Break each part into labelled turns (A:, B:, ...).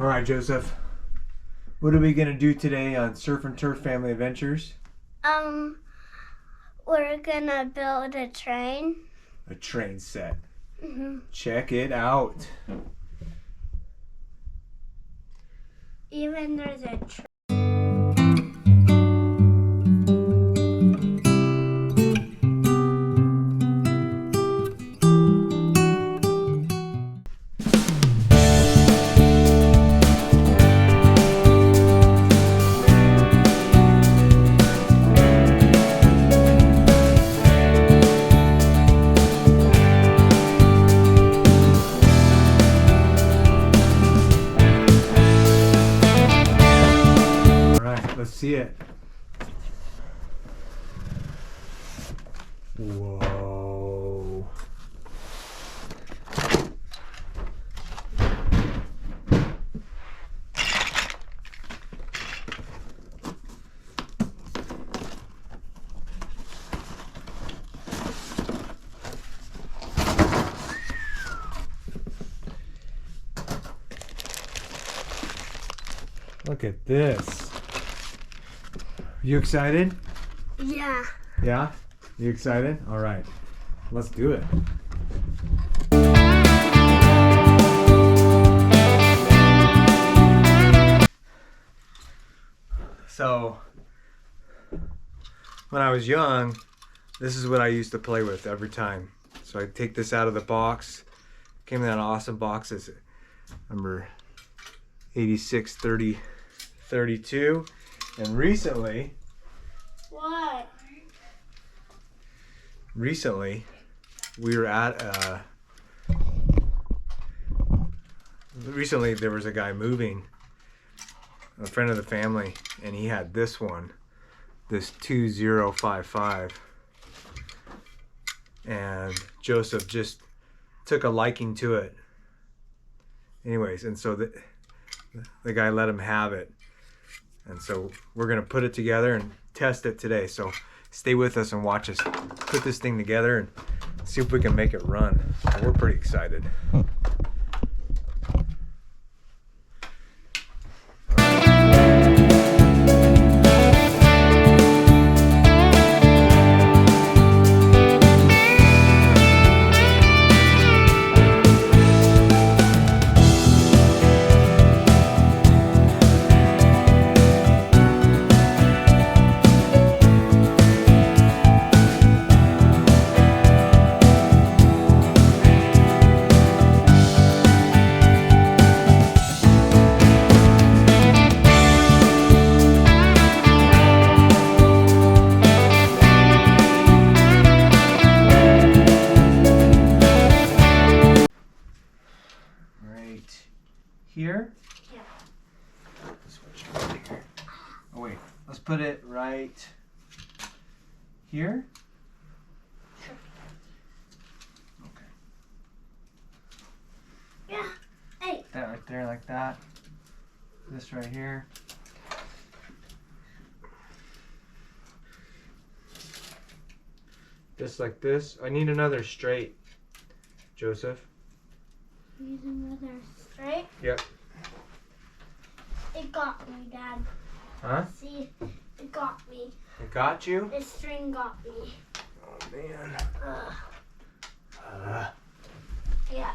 A: All right, Joseph. What are we gonna do today on Surf and Turf Family Adventures?
B: We're gonna build a train.
A: A train set.
B: Mm-hmm.
A: Check it out.
B: Even there's a train.
A: Let's see it. Whoa. Look at this. You excited?
B: Yeah.
A: Yeah? You excited? All right. Let's do it. So, when I was young, this is what I used to play with every time. So I take this out of the box. Came in that awesome box. It's number 863032. And recently, we were at recently there was a guy moving, a friend of the family, and he had this one, this 2055, and Joseph just took a liking to it. Anyways, and so the guy let him have it. And so we're going to put it together and test it today. So stay with us and watch us put this thing together and see if we can make it run. We're pretty excited. Here?
B: Yeah.
A: Switch over here. Oh wait, let's put it right here.
B: Sure.
A: Okay.
B: Yeah. Hey.
A: That right there, like that. This right here. Just like this. I need another straight, Joseph.
B: Need another straight?
A: Yep.
B: It got me, Dad.
A: Huh?
B: See, it got me.
A: It got you?
B: This string got me.
A: Oh man.
B: Yeah.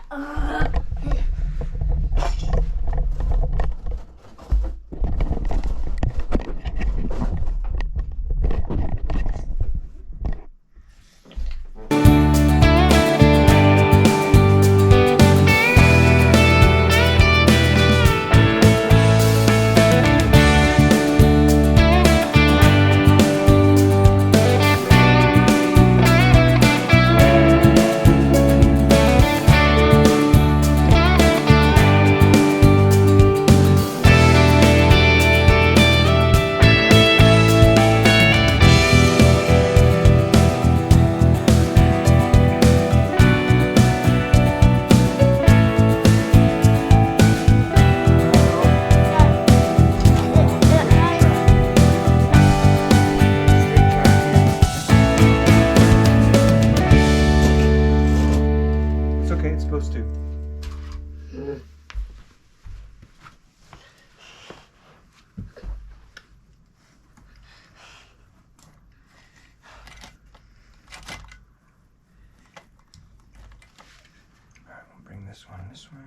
A: this one this way.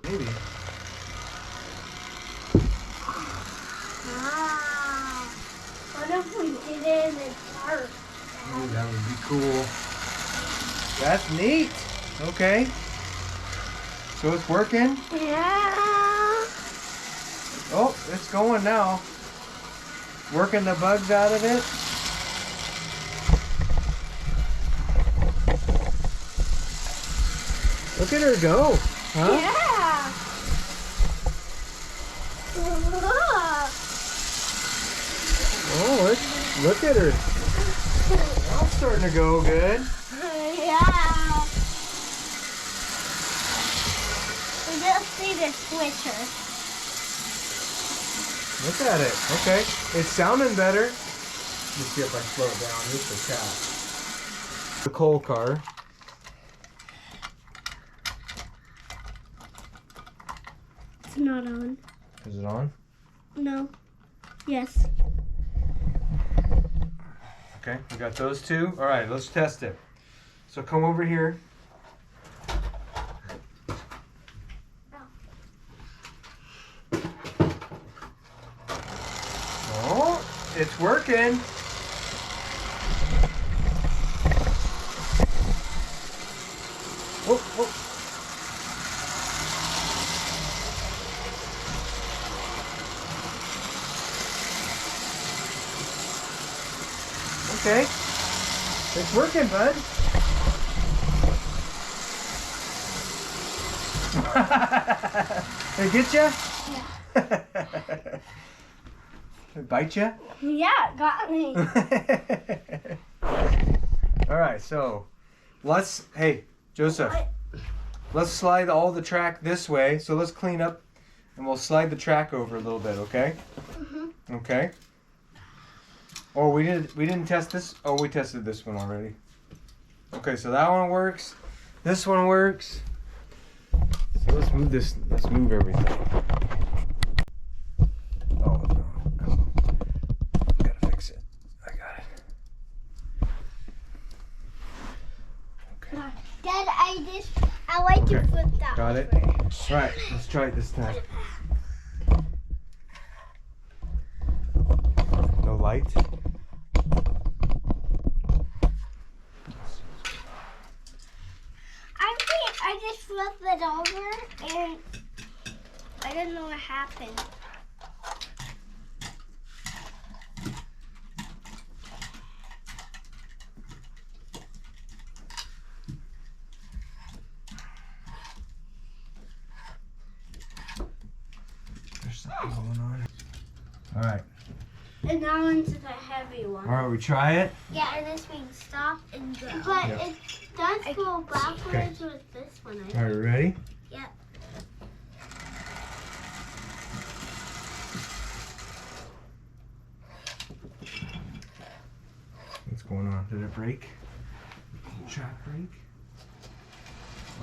A: Maybe.
B: Ah. What if we did it in the dark?
A: Ooh, that would be cool. That's neat. Okay. So it's working.
B: Yeah.
A: Oh, it's going now. Working the bugs out of it. Look at her go. Huh?
B: Yeah.
A: Oh, look at her. Now it's starting to go good.
B: Yeah. We just need a switcher.
A: Look at it. Okay. It's sounding better. Let me see if I slow it down. Just a tap. The coal car.
B: It's not on.
A: Is it on?
B: No. Yes.
A: Okay, we got those two. All right, let's test it. So come over here. Oh, it's working. Oh, oh. Okay, it's working, bud. Did it get you?
B: Yeah.
A: It bite you?
B: Yeah, it got me.
A: All right, so hey, Joseph, let's slide all the track this way. So let's clean up and we'll slide the track over a little bit, okay?
B: Mm-hmm.
A: Okay. Oh, we didn't test this. Oh, we tested this one already. Okay, so that one works. This one works. So let's move this. Let's move everything. Oh no! Gotta fix it. I got it. Okay.
B: Dad, I like to
A: Okay.
B: flip that.
A: Got it.
B: over.
A: All right, let's try it this time. No light.
B: I just flipped it over and I don't know what happened.
A: There's something going on. All right.
B: And that one's the heavy one.
A: All right, we try it.
B: Yeah, and this means stop and go. But
A: Yep.
B: it does go backwards with this one.
A: All right, ready?
B: Yep.
A: What's going on? Did it break? Did the track break?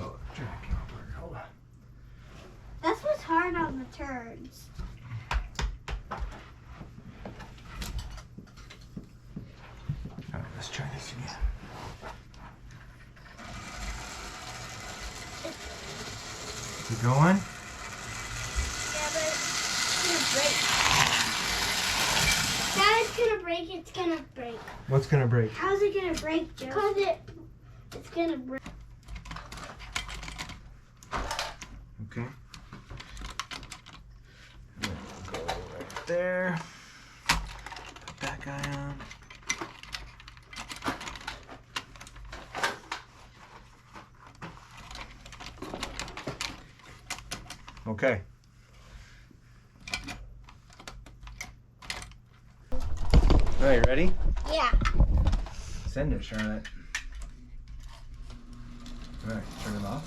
A: Oh, the track can't work. Hold on.
B: That's what's hard on the turns.
A: All right, let's try this again. Keep going.
B: Yeah, but it's gonna break. That is gonna break. It's gonna break.
A: What's gonna break?
B: How's it gonna break, Joe? Because it's gonna break.
A: Okay. And then we'll go right there. Put that guy on. Okay. All right, ready?
B: Yeah.
A: Send it, Charlotte. All right, turn it off.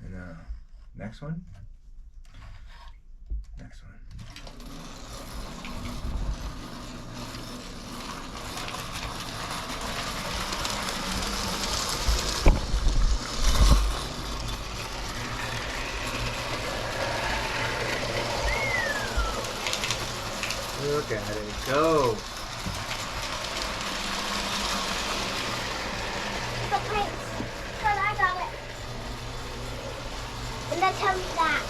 A: And next one. Next one. Look at it go.
B: The brakes. But I got it. comes back.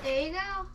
C: There you go.